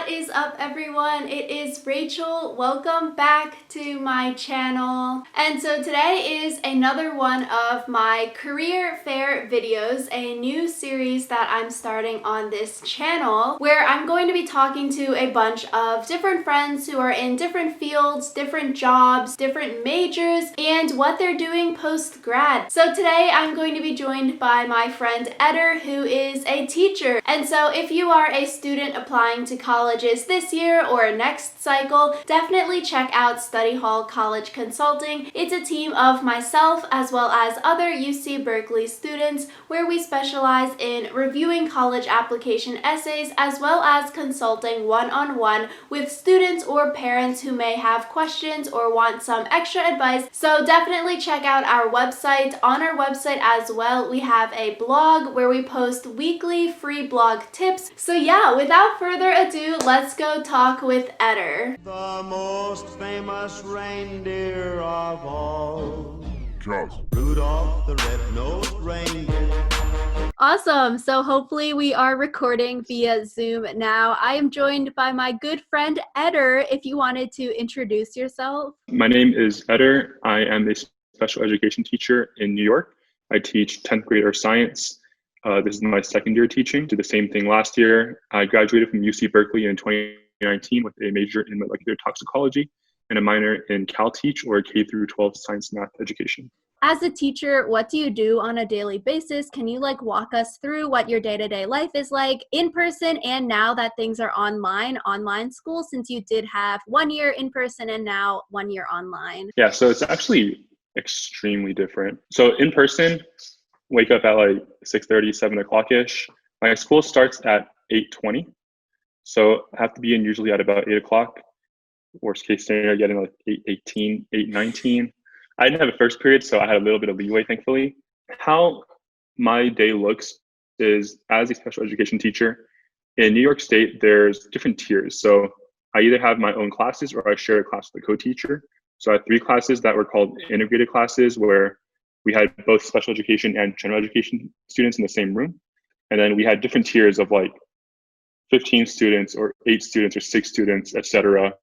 What is up, everyone? It is Rachel. Welcome back to my channel. And so today is another one of my career fair videos, a new series that I'm starting on this channel where I'm going to be talking to a bunch of different friends who are in different fields, different jobs, different majors, and what they're doing post-grad. So today I'm going to be joined by my friend Edar, who is a teacher. And so if you are a student applying to colleges this year or next cycle, definitely check out Study Hall College Consulting. It's a team of myself as well as other UC Berkeley students where we specialize in reviewing college application essays as well as consulting one-on-one with students or parents who may have questions or want some extra advice. So definitely check out our website. On our website as well, we have a blog where we post weekly free blog tips. So yeah, without further ado, let's go talk with Edar. The most famous reindeer of all. Rudolph the red-nosed reindeer. Awesome. So hopefully we are recording via Zoom now. I am joined by my good friend Edar. If you wanted to introduce yourself. My name is Edar. I am a special education teacher in New York. I teach 10th grade earth science. This is my second year teaching. Did the same thing last year. I graduated from UC Berkeley in 2019 with a major in molecular toxicology and a minor in CalTeach, or K through 12 science math education. As a teacher, what do you do on a daily basis? Can you walk us through what your day-to-day life is like in person, and now that things are online school, since you did have 1 year in person and now 1 year online? Yeah, so it's actually extremely different. So in person, wake up at like 6:30, 7 o'clock-ish. My school starts at 8:20. So I have to be in usually at about 8 o'clock. Worst case scenario, getting like 8:18, 8:19. I didn't have a first period, so I had a little bit of leeway, thankfully. How my day looks is, as a special education teacher, in New York State, there's different tiers. So I either have my own classes or I share a class with a co-teacher. So I had 3 classes that were called integrated classes, where we had both special education and general education students in the same room. And then we had different tiers of like 15 students or 8 students or 6 students, etc.,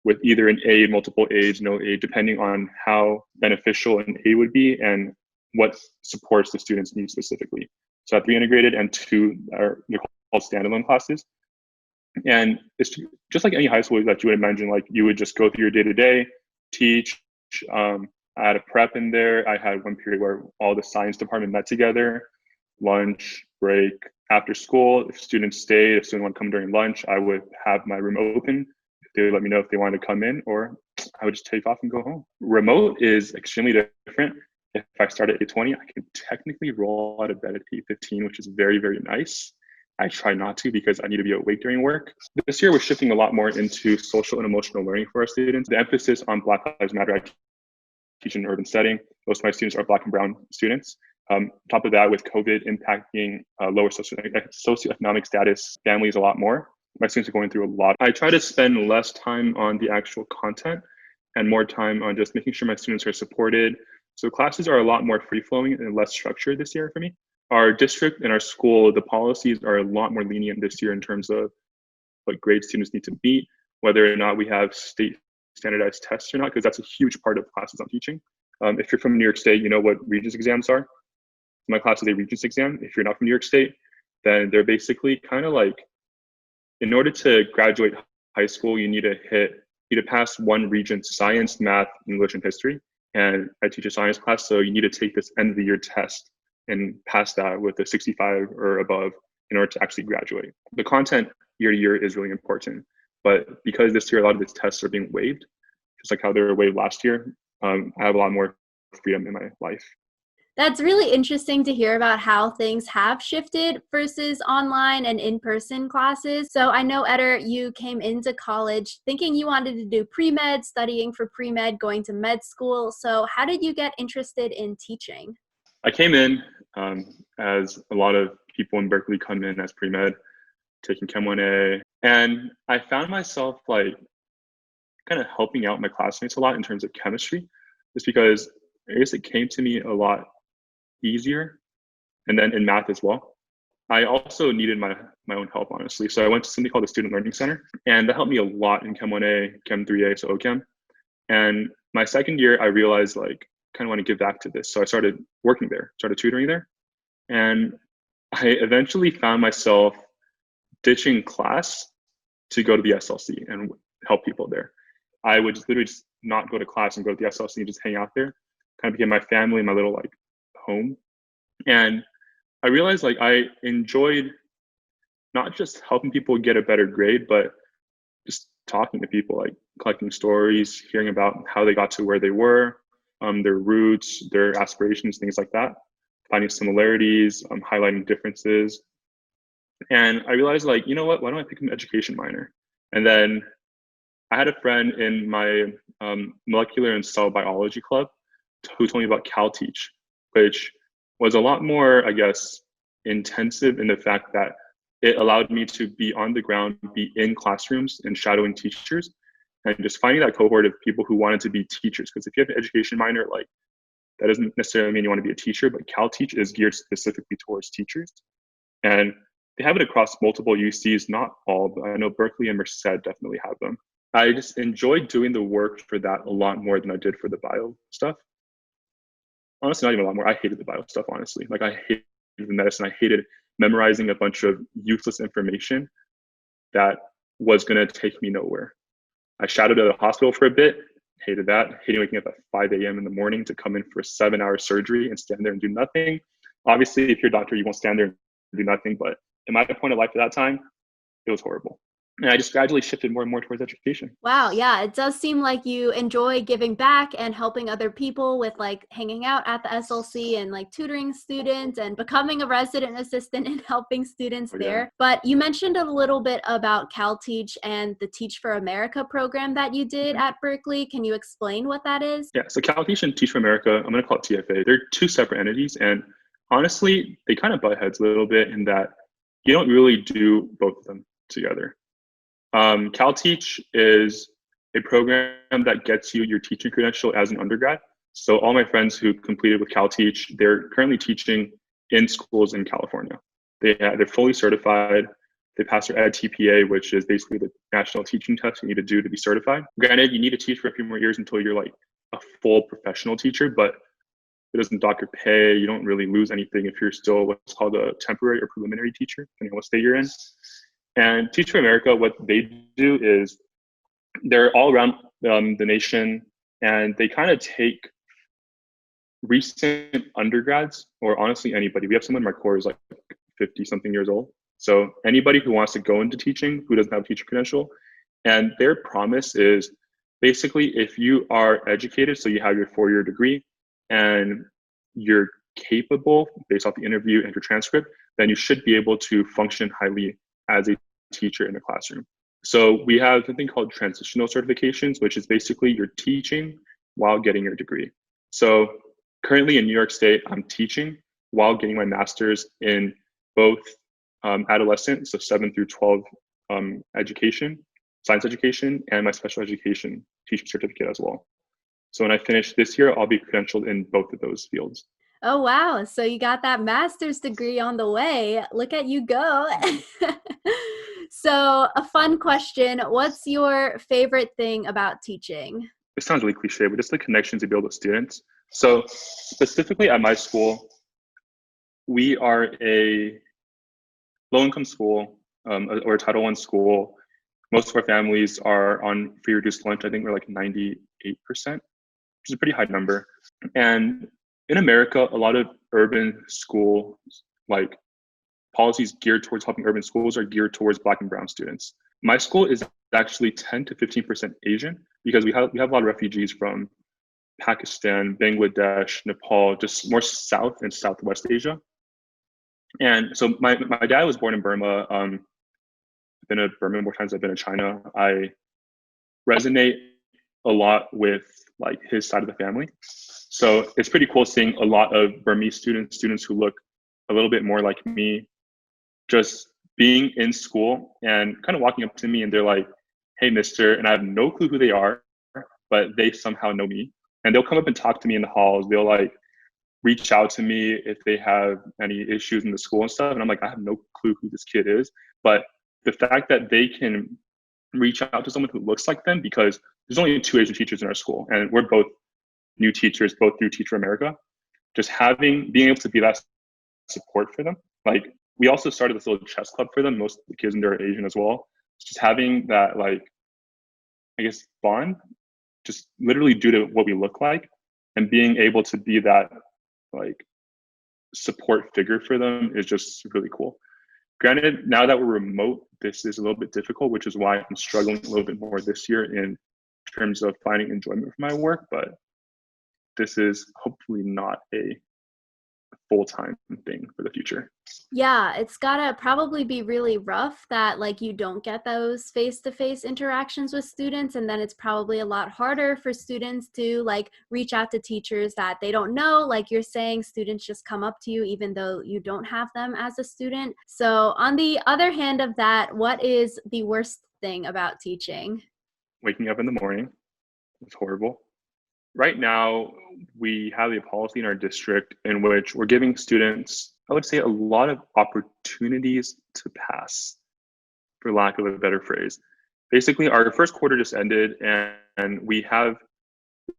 with either an aid, multiple aids, no aid, depending on how beneficial an aid would be and what supports the students need specifically. So I have 3 integrated and 2 are called standalone classes. And it's just like any high school that you would imagine, like you would just go through your day-to-day, teach. I had a prep in there. I had 1 period where all the science department met together, lunch, break, after school. If students stayed, if students want to come during lunch, I would have my room open. They would let me know if they wanted to come in, or I would just take off and go home. Remote is extremely different. If I start at 8:20, I can technically roll out of bed at 8:15, which is very, very nice. I try not to because I need to be awake during work. This year, we're shifting a lot more into social and emotional learning for our students. The emphasis on Black Lives Matter. I teach in an urban setting. Most of my students are Black and brown students. On top of that, with COVID impacting lower socioeconomic status families a lot more, my students are going through a lot. I try to spend less time on the actual content and more time on just making sure my students are supported. So classes are a lot more free-flowing and less structured this year for me. Our district and our school, the policies are a lot more lenient this year in terms of what grades students need to beat, whether or not we have state standardized tests or not, because that's a huge part of classes I'm teaching. If you're from New York State, you know what Regents exams are. My class is a Regents exam. If you're not from New York State, then they're basically kind of like, in order to graduate high school, you need to pass 1 Regents science, math, English, and history. And I teach a science class, so you need to take this end of the year test and pass that with a 65 or above in order to actually graduate. The content year to year is really important, but because this year a lot of these tests are being waived, just like how they were waived last year, I have a lot more freedom in my life. That's really interesting to hear about how things have shifted versus online and in-person classes. So I know, Edar, you came into college thinking you wanted to do pre-med, studying for pre-med, going to med school. So how did you get interested in teaching? I came in as a lot of people in Berkeley come in as pre-med, taking Chem 1A. And I found myself like kind of helping out my classmates a lot in terms of chemistry, just because I guess it came to me a lot easier, and then in math as well. I also needed my own help, honestly. So I went to something called the Student Learning Center, and that helped me a lot in Chem 1A, Chem 3A, so OChem. And my second year, I realized like kind of want to give back to this. So I started working there, started tutoring there. And I eventually found myself ditching class to go to the SLC and help people there. I would just literally just not go to class and go to the SLC and just hang out there. Kind of became my family, my little like home. And I realized like I enjoyed not just helping people get a better grade, but just talking to people, like collecting stories, hearing about how they got to where they were, their roots, their aspirations, things like that, finding similarities, highlighting differences. And I realized like, you know what, why don't I pick an education minor? And then I had a friend in my molecular and cell biology club who told me about CalTeach, which was a lot more, I guess, intensive in the fact that it allowed me to be on the ground, be in classrooms and shadowing teachers, and just finding that cohort of people who wanted to be teachers. Because if you have an education minor, like that doesn't necessarily mean you want to be a teacher, but CalTeach is geared specifically towards teachers. And they have it across multiple UCs, not all, but I know Berkeley and Merced definitely have them. I just enjoyed doing the work for that a lot more than I did for the bio stuff. Honestly, not even a lot more. I hated the bio stuff, honestly. Like I hated the medicine. I hated memorizing a bunch of useless information that was going to take me nowhere. I shadowed at a hospital for a bit, hated that, hating waking up at 5 a.m. in the morning to come in for a 7-hour surgery and stand there and do nothing. Obviously, if you're a doctor, you won't stand there and do nothing, but in my point of life at that time, it was horrible. And I just gradually shifted more and more towards education. Wow, yeah, it does seem like you enjoy giving back and helping other people with like hanging out at the SLC and like tutoring students and becoming a resident assistant and helping students there. But you mentioned a little bit about CalTeach and the Teach for America program that you did at Berkeley. Can you explain what that is? Yeah, so CalTeach and Teach for America, I'm going to call it TFA. They're two separate entities, and honestly, they kind of butt heads a little bit in that you don't really do both of them together. CalTeach is a program that gets you your teaching credential as an undergrad. So all my friends who completed with CalTeach, they're currently teaching in schools in California. They're fully certified. They pass their EdTPA, which is basically the national teaching test you need to do to be certified. Granted, you need to teach for a few more years until you're like a full professional teacher, but it doesn't dock your pay. You don't really lose anything if you're still what's called a temporary or preliminary teacher, depending on what state you're in. And Teach for America, what they do is they're all around the nation, and they kind of take recent undergrads, or honestly anybody. We have someone in our core who's like 50 something years old. So anybody who wants to go into teaching who doesn't have a teacher credential, and their promise is basically if you are educated, so you have your 4-year degree and you're capable based off the interview and your transcript, then you should be able to function highly as a teacher in the classroom. So we have something called transitional certifications, which is basically you're teaching while getting your degree. So currently in New York State, I'm teaching while getting my master's in both adolescent, so 7 through 12 education, science education, and my special education teaching certificate as well. So when I finish this year, I'll be credentialed in both of those fields. Oh, wow. So you got that master's degree on the way. Look at you go. So a fun question. What's your favorite thing about teaching? It sounds really cliche, but just the connections you build with students. So specifically at my school, we are a low-income school or a Title I school. Most of our families are on free reduced lunch. I think we're like 98%, which is a pretty high number. And in America, a lot of urban schools, like policies geared towards helping urban schools, are geared towards Black and brown students. My school is actually 10 to 15% Asian because we have a lot of refugees from Pakistan, Bangladesh, Nepal, just more South and Southwest Asia. And so my dad was born in Burma. I've been to Burma more times than I've been to China. I resonate a lot with like his side of the family. So it's pretty cool seeing a lot of Burmese students who look a little bit more like me, just being in school and kind of walking up to me and they're like, "Hey, mister," and I have no clue who they are, but they somehow know me. And they'll come up and talk to me in the halls. They'll like reach out to me if they have any issues in the school and stuff. And I'm like, I have no clue who this kid is. But the fact that they can reach out to someone who looks like them, because there's only 2 Asian teachers in our school, and we're both new teachers, both through Teacher America. Just being able to be that support for them. Like, we also started this little chess club for them. Most of the kids in there are Asian as well. Just having that, like, I guess, bond, just literally due to what we look like, and being able to be that, like, support figure for them is just really cool. Granted, now that we're remote, this is a little bit difficult, which is why I'm struggling a little bit more this year in terms of finding enjoyment for my work. But this is hopefully not a full-time thing for the future. Yeah, it's gotta probably be really rough that like you don't get those face-to-face interactions with students, and then it's probably a lot harder for students to like reach out to teachers that they don't know. Like you're saying, students just come up to you even though you don't have them as a student. So on the other hand of that, what is the worst thing about teaching? Waking up in the morning is horrible. Right now, we have a policy in our district in which we're giving students, I would say, a lot of opportunities to pass, for lack of a better phrase. Basically, our first quarter just ended, and the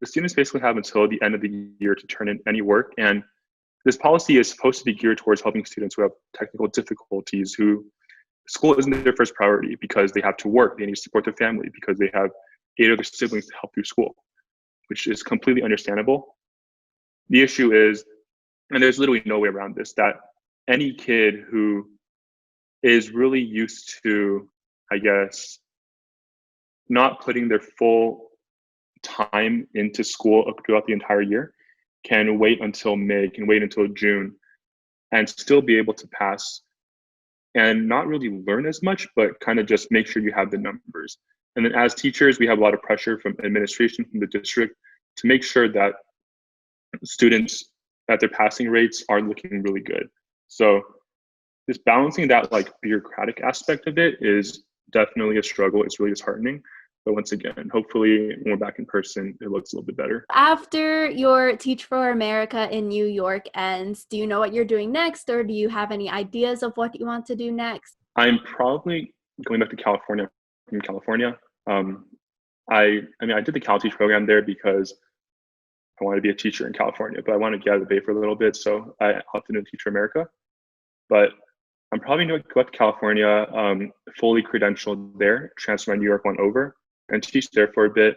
students basically have until the end of the year to turn in any work. And this policy is supposed to be geared towards helping students who have technical difficulties, who school isn't their first priority because they have to work, they need to support their family because they have 8 other siblings to help through school, which is completely understandable. The issue is, and there's literally no way around this, that any kid who is really used to, I guess, not putting their full time into school throughout the entire year can wait until May, can wait until June, and still be able to pass and not really learn as much, but kind of just make sure you have the numbers. And then as teachers, we have a lot of pressure from administration, from the district, to make sure that students, that their passing rates are looking really good. So just balancing that like bureaucratic aspect of it is definitely a struggle. It's really disheartening. But once again, hopefully when we're back in person, it looks a little bit better. After your Teach for America in New York ends, do you know what you're doing next, or do you have any ideas of what you want to do next? I'm probably going back to California. From California. I mean, I did the Cal Teach program there because I wanted to be a teacher in California, but I wanted to get out of the Bay for a little bit, so I opted into Teach for America. But I'm probably going to go back to California, fully credentialed there, transfer my New York one over, and teach there for a bit.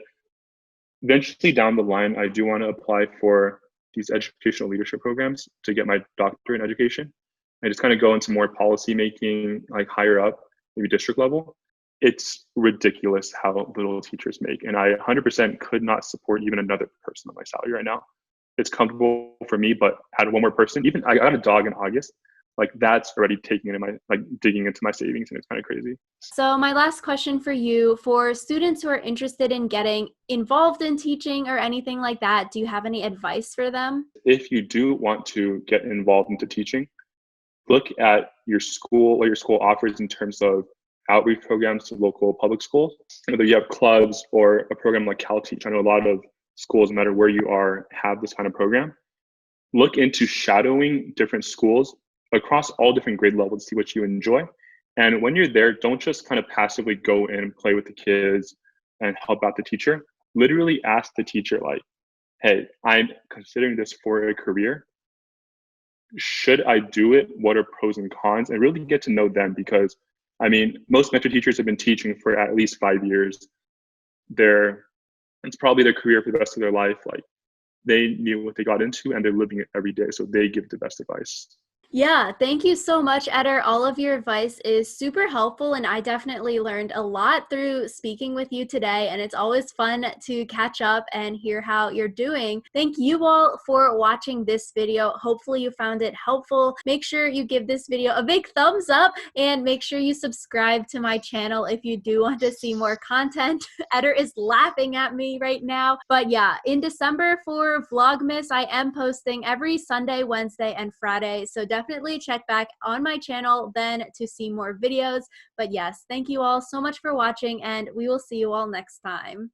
Eventually down the line, I do want to apply for these educational leadership programs to get my doctorate in education and just kind of go into more policy making, like higher up, maybe district level. It's ridiculous how little teachers make. And I 100% could not support even another person on my salary right now. It's comfortable for me, but add one more person, even I got a dog in August. Like that's already taking into digging into my savings, and it's kind of crazy. So my last question for you, for students who are interested in getting involved in teaching or anything like that, do you have any advice for them? If you do want to get involved into teaching, look at your school, what your school offers in terms of outreach programs to local public schools. Whether you have clubs or a program like Cal Teach, I know a lot of schools, no matter where you are, have this kind of program. Look into shadowing different schools across all different grade levels to see what you enjoy. And when you're there, don't just kind of passively go in and play with the kids and help out the teacher. Literally ask the teacher, like, hey, I'm considering this for a career. Should I do it? What are pros and cons? And really get to know them, because I mean, most mentor teachers have been teaching for at least 5 years. It's probably their career for the rest of their life. Like, they knew what they got into and they're living it every day. So they give the best advice. Yeah, thank you so much, Edar. All of your advice is super helpful, and I definitely learned a lot through speaking with you today, and it's always fun to catch up and hear how you're doing. Thank you all for watching this video. Hopefully you found it helpful. Make sure you give this video a big thumbs up, and make sure you subscribe to my channel if you do want to see more content. Edar is laughing at me right now. But yeah, in December for Vlogmas, I am posting every Sunday, Wednesday, and Friday, so definitely check back on my channel then to see more videos. But yes, thank you all so much for watching, and we will see you all next time.